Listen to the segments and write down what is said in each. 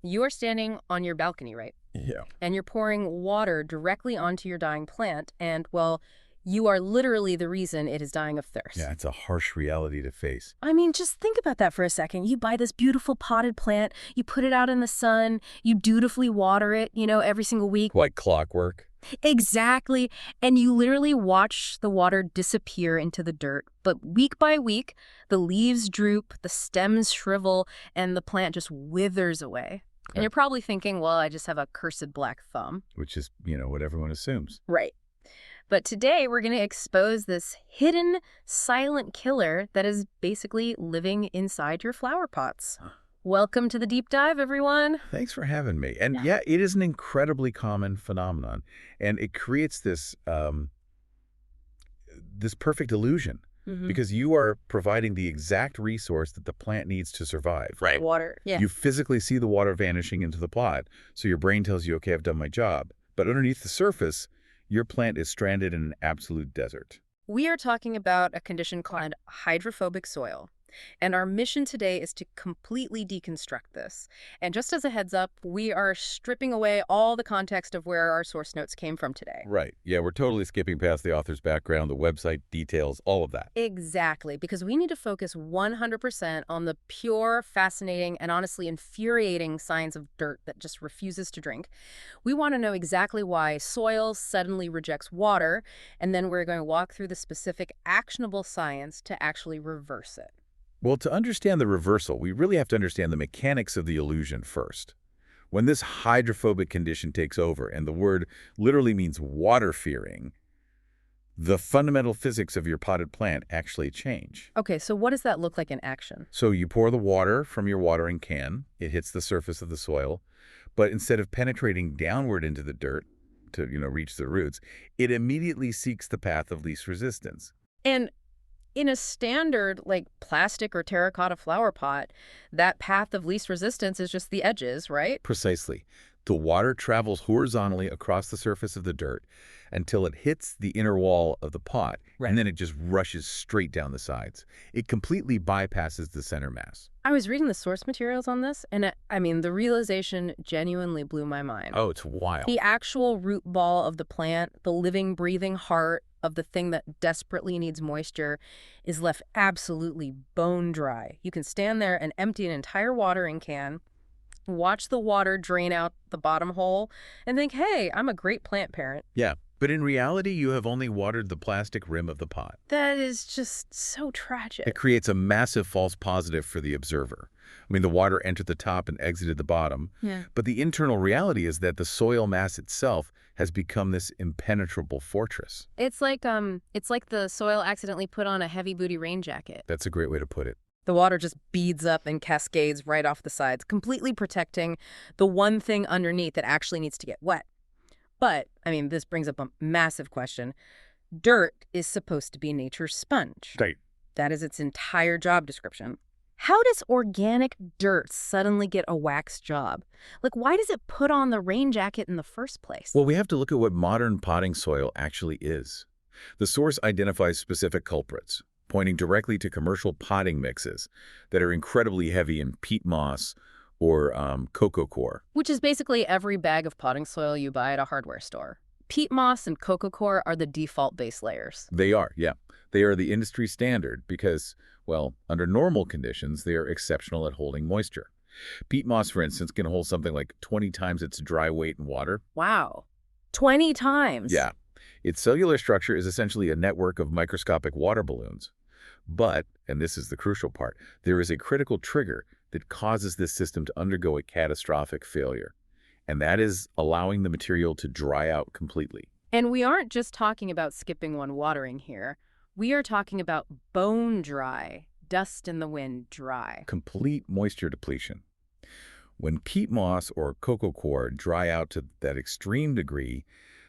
You are standing on your balcony, right? Yeah. And you're pouring water directly onto your dying plant, and, well, you are literally the reason it is dying of thirst. Yeah, it's a harsh reality to face. I mean, just think about that for a second. You buy this beautiful potted plant, you put it out in the sun, you dutifully water it, every single week. Like clockwork. Exactly. And you literally watch the water disappear into the dirt. But week by week, the leaves droop, the stems shrivel, and the plant just withers away. And you're probably thinking, well, I just have a cursed black thumb. Which is, what everyone assumes. Right. But today we're going to expose this hidden, silent killer that is basically living inside your flower pots. Welcome to the deep dive, everyone. Thanks for having me. And yeah, it is an incredibly common phenomenon. And it creates this this perfect illusion. Because you are providing the exact resource that the plant needs to survive. Right. Water. Yeah. You physically see the water vanishing into the pot. So your brain tells you, okay, I've done my job. But underneath the surface, your plant is stranded in an absolute desert. We are talking about a condition called hydrophobic soil. And our mission today is to completely deconstruct this. And just as a heads up, we are stripping away all the context of where our source notes came from today. Right. Yeah, we're totally skipping past the author's background, the website details, all of that. Exactly, because we need to focus 100% on the pure, fascinating, and honestly infuriating science of dirt that just refuses to drink. We want to know exactly why soil suddenly rejects water, and then we're going to walk through the specific actionable science to actually reverse it. Well, to understand the reversal, we really have to understand the mechanics of the illusion first. When this hydrophobic condition takes over, and the word literally means water-fearing, the fundamental physics of your potted plant actually change. Okay, so what does that look like in action? So you pour the water from your watering can, it hits the surface of the soil, but instead of penetrating downward into the dirt to, reach the roots, it immediately seeks the path of least resistance. And in a standard, like, plastic or terracotta flower pot, that path of least resistance is just the edges, right? Precisely. The water travels horizontally across the surface of the dirt until it hits the inner wall of the pot, and then it just rushes straight down the sides. It completely bypasses the center mass. I was reading the source materials on this, and the realization genuinely blew my mind. Oh, it's wild. The actual root ball of the plant, the living, breathing heart of the thing that desperately needs moisture, is left absolutely bone dry. You can stand there and empty an entire watering can, watch the water drain out the bottom hole, and think, hey, I'm a great plant parent. Yeah, but in reality, you have only watered the plastic rim of the pot. That is just so tragic. It creates a massive false positive for the observer. I mean, the water entered the top and exited the bottom. Yeah. But the internal reality is that the soil mass itself has become this impenetrable fortress. It's like the soil accidentally put on a heavy-duty rain jacket. That's a great way to put it. The water just beads up and cascades right off the sides, completely protecting the one thing underneath that actually needs to get wet. But, this brings up a massive question. Dirt is supposed to be nature's sponge. Right. That is its entire job description. How does organic dirt suddenly get a wax job? Like, why does it put on the rain jacket in the first place? Well, we have to look at what modern potting soil actually is. The source identifies specific culprits, pointing directly to commercial potting mixes that are incredibly heavy in peat moss or coco coir. Which is basically every bag of potting soil you buy at a hardware store. Peat moss and coco coir are the default base layers. They are, yeah. They are the industry standard because, well, under normal conditions, they are exceptional at holding moisture. Peat moss, for instance, can hold something like 20 times its dry weight in water. Wow. 20 times? Yeah. Its cellular structure is essentially a network of microscopic water balloons. But, and this is the crucial part, there is a critical trigger that causes this system to undergo a catastrophic failure. And that is allowing the material to dry out completely. And we aren't just talking about skipping one watering here. We are talking about bone dry, dust in the wind dry. Complete moisture depletion. When peat moss or coco coir dry out to that extreme degree,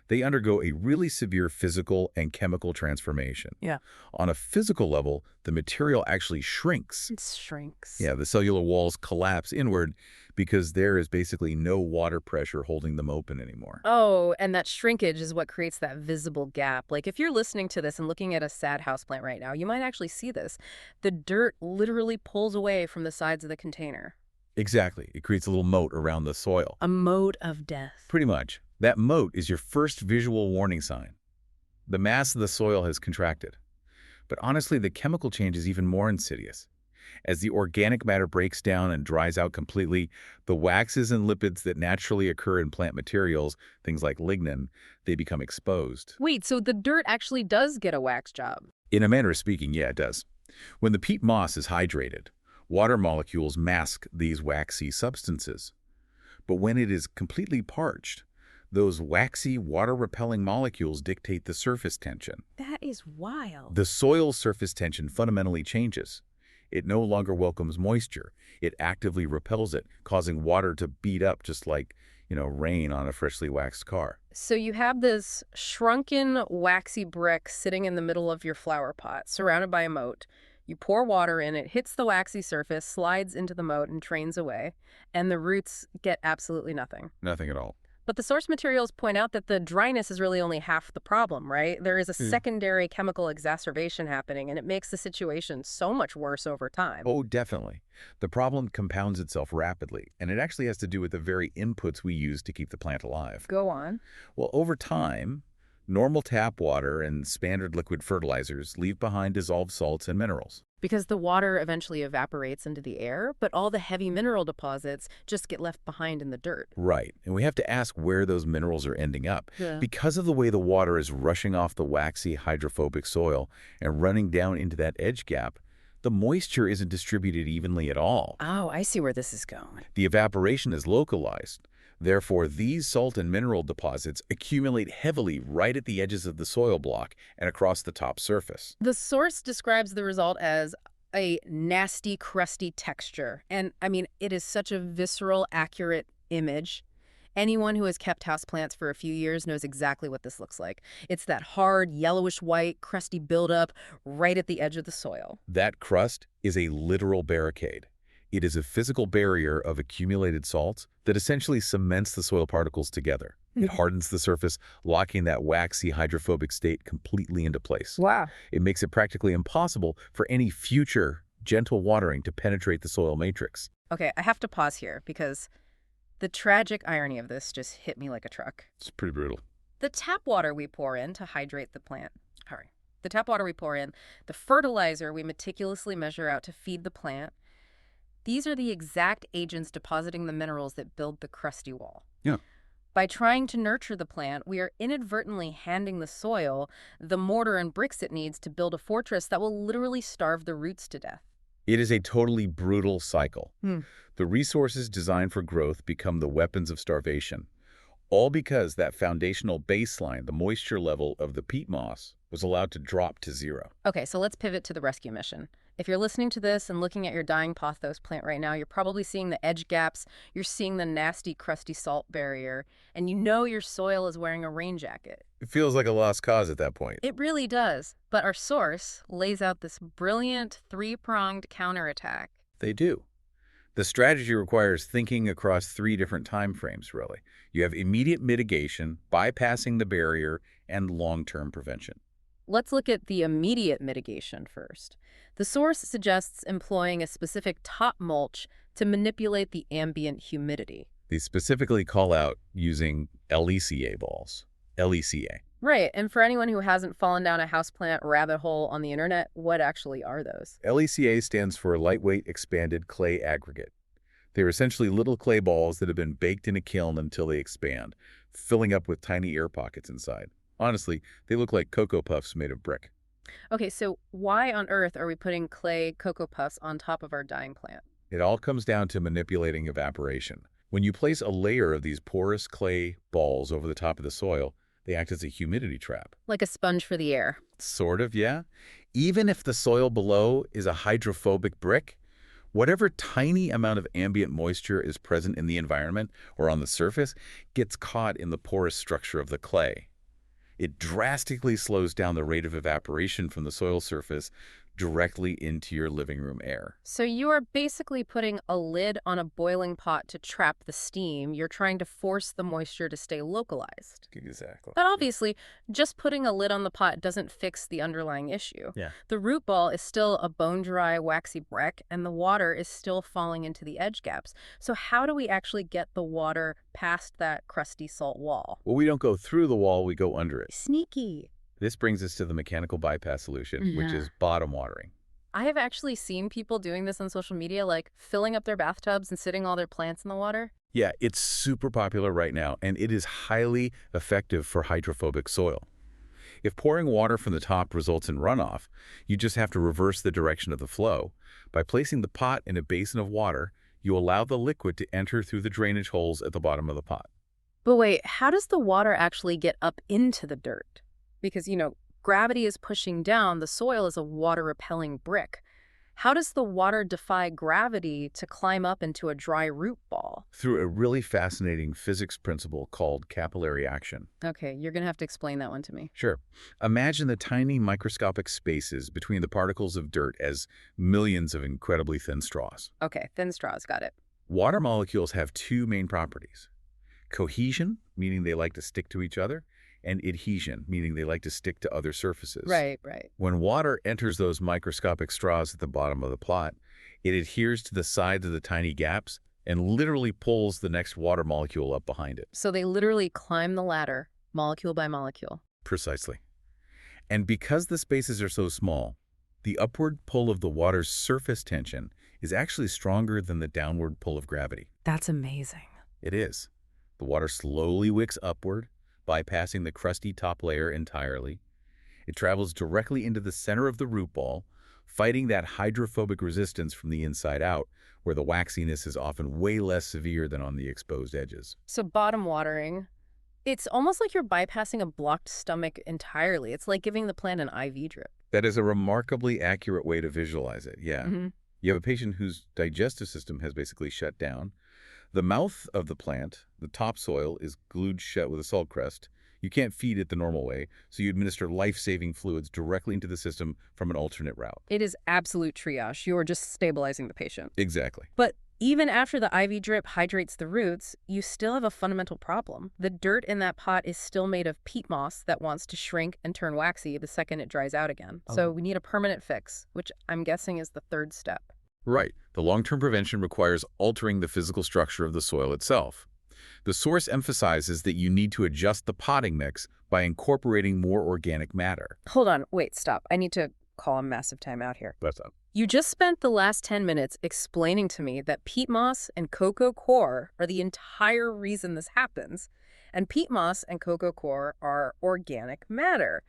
they undergo a really severe physical and chemical transformation. Yeah. On a physical level, the material actually shrinks. It shrinks. Yeah, the cellular walls collapse inward because there is basically no water pressure holding them open anymore. Oh, and that shrinkage is what creates that visible gap. Like, if you're listening to this and looking at a sad houseplant right now, you might actually see this. The dirt literally pulls away from the sides of the container. Exactly. It creates a little moat around the soil. A mode of death. Pretty much. That moat is your first visual warning sign. The mass of the soil has contracted. But honestly, the chemical change is even more insidious. As the organic matter breaks down and dries out completely, the waxes and lipids that naturally occur in plant materials, things like lignin, they become exposed. Wait, so the dirt actually does get a wax job? In a manner of speaking, yeah, it does. When the peat moss is hydrated, water molecules mask these waxy substances. But when it is completely parched, those waxy, water-repelling molecules dictate the surface tension. That is wild. The soil's surface tension fundamentally changes. It no longer welcomes moisture. It actively repels it, causing water to beat up just like, rain on a freshly waxed car. So you have this shrunken, waxy brick sitting in the middle of your flower pot, surrounded by a moat. You pour water in, it hits the waxy surface, slides into the moat, and drains away. And the roots get absolutely nothing. Nothing at all. But the source materials point out that the dryness is really only half the problem, right? There is a secondary chemical exacerbation happening, and it makes the situation so much worse over time. Oh, definitely. The problem compounds itself rapidly, and it actually has to do with the very inputs we use to keep the plant alive. Go on. Well, over time, normal tap water and standard liquid fertilizers leave behind dissolved salts and minerals. Because the water eventually evaporates into the air, but all the heavy mineral deposits just get left behind in the dirt. Right, and we have to ask where those minerals are ending up. Yeah. Because of the way the water is rushing off the waxy hydrophobic soil and running down into that edge gap, the moisture isn't distributed evenly at all. Oh, I see where this is going. The evaporation is localized. Therefore, these salt and mineral deposits accumulate heavily right at the edges of the soil block and across the top surface. The source describes the result as a nasty, crusty texture. And, I mean, it is such a visceral, accurate image. Anyone who has kept houseplants for a few years knows exactly what this looks like. It's that hard, yellowish-white, crusty buildup right at the edge of the soil. That crust is a literal barricade. It is a physical barrier of accumulated salts that essentially cements the soil particles together. It hardens the surface, locking that waxy hydrophobic state completely into place. Wow. It makes it practically impossible for any future gentle watering to penetrate the soil matrix. Okay, I have to pause here because the tragic irony of this just hit me like a truck. It's pretty brutal. The tap water we pour in to hydrate the plant. The tap water we pour in, the fertilizer we meticulously measure out to feed the plant, these are the exact agents depositing the minerals that build the crusty wall. Yeah. By trying to nurture the plant, we are inadvertently handing the soil the mortar and bricks it needs to build a fortress that will literally starve the roots to death. It is a totally brutal cycle. The resources designed for growth become the weapons of starvation, all because that foundational baseline, the moisture level of the peat moss, was allowed to drop to zero. Okay, so let's pivot to the rescue mission. If you're listening to this and looking at your dying pothos plant right now, you're probably seeing the edge gaps, you're seeing the nasty, crusty salt barrier, and you know your soil is wearing a rain jacket. It feels like a lost cause at that point. It really does. But our source lays out this brilliant three-pronged counterattack. They do. The strategy requires thinking across three different time frames, really. You have immediate mitigation, bypassing the barrier, and long-term prevention. Let's look at the immediate mitigation first. The source suggests employing a specific top mulch to manipulate the ambient humidity. They specifically call out using LECA balls. LECA. Right, and for anyone who hasn't fallen down a houseplant rabbit hole on the internet, what actually are those? LECA stands for Lightweight Expanded Clay Aggregate. They're essentially little clay balls that have been baked in a kiln until they expand, filling up with tiny air pockets inside. Honestly, they look like Cocoa Puffs made of brick. Okay, so why on earth are we putting clay Cocoa Puffs on top of our dying plant? It all comes down to manipulating evaporation. When you place a layer of these porous clay balls over the top of the soil, they act as a humidity trap. Like a sponge for the air. Sort of, yeah. Even if the soil below is a hydrophobic brick, whatever tiny amount of ambient moisture is present in the environment or on the surface gets caught in the porous structure of the clay. It drastically slows down the rate of evaporation from the soil surface, directly into your living room air. So you are basically putting a lid on a boiling pot to trap the steam. You're trying to force the moisture to stay localized. Exactly. But obviously, just putting a lid on the pot doesn't fix the underlying issue. Yeah. The root ball is still a bone-dry, waxy brick, and the water is still falling into the edge gaps. So how do we actually get the water past that crusty salt wall? Well, we don't go through the wall, we go under it. Sneaky. This brings us to the mechanical bypass solution, which is bottom watering. I have actually seen people doing this on social media, like filling up their bathtubs and sitting all their plants in the water. Yeah, it's super popular right now, and it is highly effective for hydrophobic soil. If pouring water from the top results in runoff, you just have to reverse the direction of the flow. By placing the pot in a basin of water, you allow the liquid to enter through the drainage holes at the bottom of the pot. But wait, how does the water actually get up into the dirt? Because, gravity is pushing down, the soil is a water-repelling brick. How does the water defy gravity to climb up into a dry root ball? Through a really fascinating physics principle called capillary action. Okay, you're going to have to explain that one to me. Sure. Imagine the tiny microscopic spaces between the particles of dirt as millions of incredibly thin straws. Okay, thin straws, got it. Water molecules have two main properties. Cohesion, meaning they like to stick to each other, and adhesion, meaning they like to stick to other surfaces. Right. When water enters those microscopic straws at the bottom of the plot, it adheres to the sides of the tiny gaps and literally pulls the next water molecule up behind it. So they literally climb the ladder, molecule by molecule. Precisely. And because the spaces are so small, the upward pull of the water's surface tension is actually stronger than the downward pull of gravity. That's amazing. It is. The water slowly wicks upward, bypassing the crusty top layer entirely. It travels directly into the center of the root ball, fighting that hydrophobic resistance from the inside out, where the waxiness is often way less severe than on the exposed edges. So bottom watering, it's almost like you're bypassing a blocked stomach entirely. It's like giving the plant an IV drip. That is a remarkably accurate way to visualize it, yeah. You have a patient whose digestive system has basically shut down. The mouth of the plant, the topsoil, is glued shut with a salt crust. You can't feed it the normal way, so you administer life-saving fluids directly into the system from an alternate route. It is absolute triage. You are just stabilizing the patient. Exactly. But even after the IV drip hydrates the roots, you still have a fundamental problem. The dirt in that pot is still made of peat moss that wants to shrink and turn waxy the second it dries out again. So we need a permanent fix, which I'm guessing is the third step. Right. The long-term prevention requires altering the physical structure of the soil itself. The source emphasizes that you need to adjust the potting mix by incorporating more organic matter. Hold on. Wait, stop. I need to call a massive timeout here. That's up. You just spent the last 10 minutes explaining to me that peat moss and coco coir are the entire reason this happens, and peat moss and coco coir are organic matter.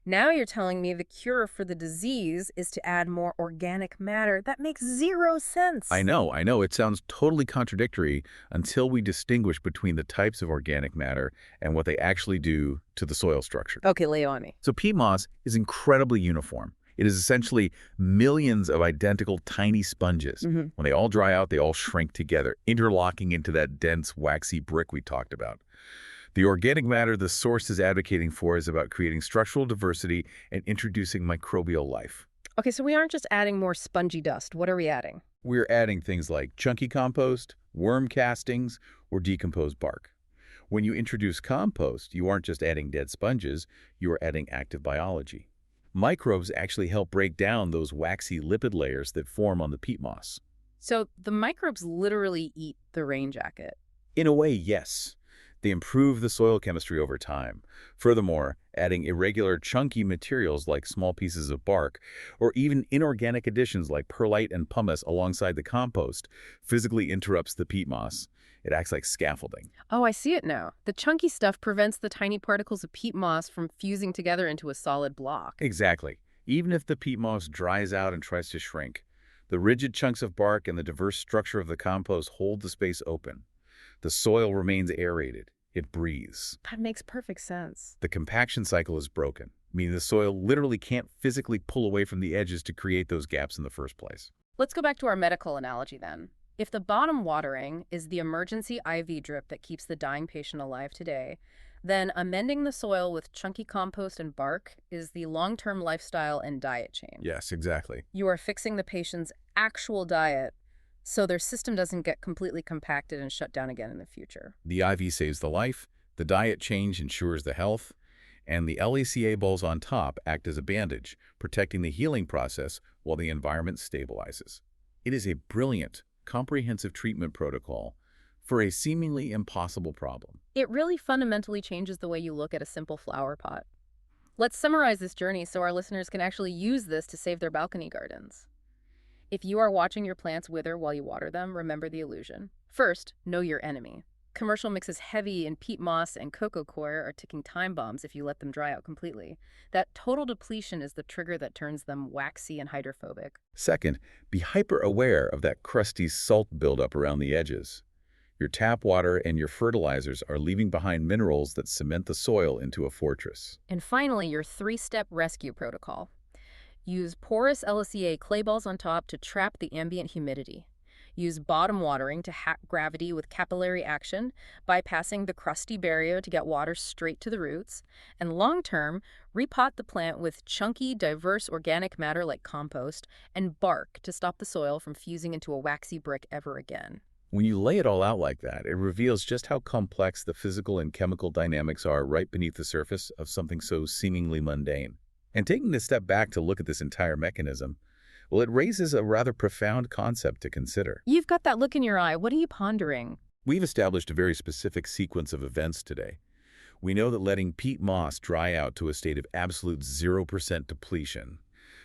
Now you're telling me the cure for the disease is to add more organic matter. That makes zero sense. I know. It sounds totally contradictory until we distinguish between the types of organic matter and what they actually do to the soil structure. Okay, lay on me. So peat moss is incredibly uniform. It is essentially millions of identical tiny sponges. When they all dry out, they all shrink together, interlocking into that dense, waxy brick we talked about. The organic matter the source is advocating for is about creating structural diversity and introducing microbial life. Okay, so we aren't just adding more spongy dust. What are we adding? We're adding things like chunky compost, worm castings, or decomposed bark. When you introduce compost, you aren't just adding dead sponges, you are adding active biology. Microbes actually help break down those waxy lipid layers that form on the peat moss. So the microbes literally eat the rain jacket. In a way, yes. They improve the soil chemistry over time. Furthermore, adding irregular, chunky materials like small pieces of bark, or even inorganic additions like perlite and pumice alongside the compost, physically interrupts the peat moss. It acts like scaffolding. Oh, I see it now. The chunky stuff prevents the tiny particles of peat moss from fusing together into a solid block. Exactly. Even if the peat moss dries out and tries to shrink, the rigid chunks of bark and the diverse structure of the compost hold the space open. The soil remains aerated. It breathes. That makes perfect sense. The compaction cycle is broken, meaning the soil literally can't physically pull away from the edges to create those gaps in the first place. Let's go back to our medical analogy then. If the bottom watering is the emergency IV drip that keeps the dying patient alive today, Then amending the soil with chunky compost and bark is the long-term lifestyle and diet change. Yes, exactly. You are fixing the patient's actual diet so their system doesn't get completely compacted and shut down again in the future. The IV saves the life, the diet change ensures the health, and the LECA balls on top act as a bandage, protecting the healing process while the environment stabilizes. It is a brilliant, comprehensive treatment protocol for a seemingly impossible problem. It really fundamentally changes the way you look at a simple flower pot. Let's summarize this journey so our listeners can actually use this to save their balcony gardens. If you are watching your plants wither while you water them, remember the illusion. First, know your enemy. Commercial mixes heavy in peat moss and coco coir are ticking time bombs if you let them dry out completely. That total depletion is the trigger that turns them waxy and hydrophobic. Second, be hyper-aware of that crusty salt buildup around the edges. Your tap water and your fertilizers are leaving behind minerals that cement the soil into a fortress. And finally, your three-step rescue protocol. Use porous LCA clay balls on top to trap the ambient humidity. Use bottom watering to hack gravity with capillary action, bypassing the crusty barrier to get water straight to the roots. And long-term, repot the plant with chunky, diverse organic matter like compost and bark to stop the soil from fusing into a waxy brick ever again. When you lay it all out like that, it reveals just how complex the physical and chemical dynamics are right beneath the surface of something so seemingly mundane. And taking a step back to look at this entire mechanism, well, it raises a rather profound concept to consider. You've got that look in your eye. What are you pondering? We've established a very specific sequence of events today. We know that letting peat moss dry out to a state of absolute 0% depletion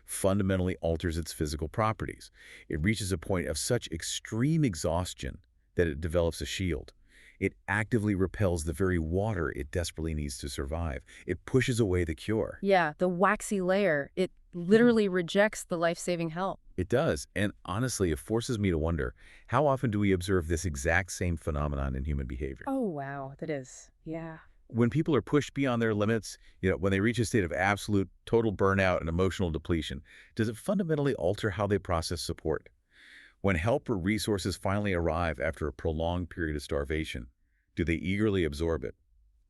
fundamentally alters its physical properties. It reaches a point of such extreme exhaustion that it develops a shield. It actively repels the very water it desperately needs to survive. It pushes away the cure. Yeah, the waxy layer. It literally rejects the life-saving help. It does, and honestly, it forces me to wonder, how often do we observe this exact same phenomenon in human behavior? Oh, wow, that is. Yeah. When people are pushed beyond their limits, when they reach a state of absolute, total burnout and emotional depletion, does it fundamentally alter how they process support? When help or resources finally arrive after a prolonged period of starvation, do they eagerly absorb it?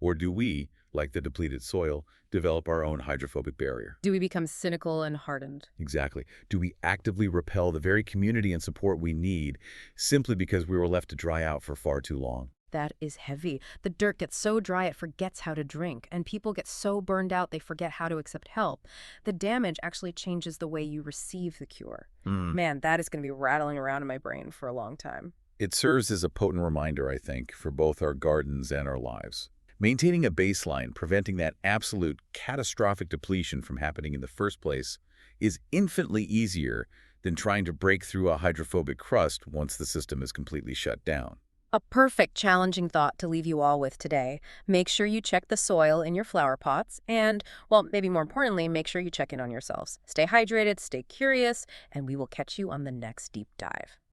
Or do we, like the depleted soil, develop our own hydrophobic barrier? Do we become cynical and hardened? Exactly. Do we actively repel the very community and support we need simply because we were left to dry out for far too long? That is heavy. The dirt gets so dry it forgets how to drink, and people get so burned out they forget how to accept help. The damage actually changes the way you receive the cure. Man, that is going to be rattling around in my brain for a long time. It serves as a potent reminder, I think, for both our gardens and our lives. Maintaining a baseline, preventing that absolute catastrophic depletion from happening in the first place, is infinitely easier than trying to break through a hydrophobic crust once the system is completely shut down. A perfect challenging thought to leave you all with today. Make sure you check the soil in your flower pots and, well, maybe more importantly, make sure you check in on yourselves. Stay hydrated, stay curious, and we will catch you on the next deep dive.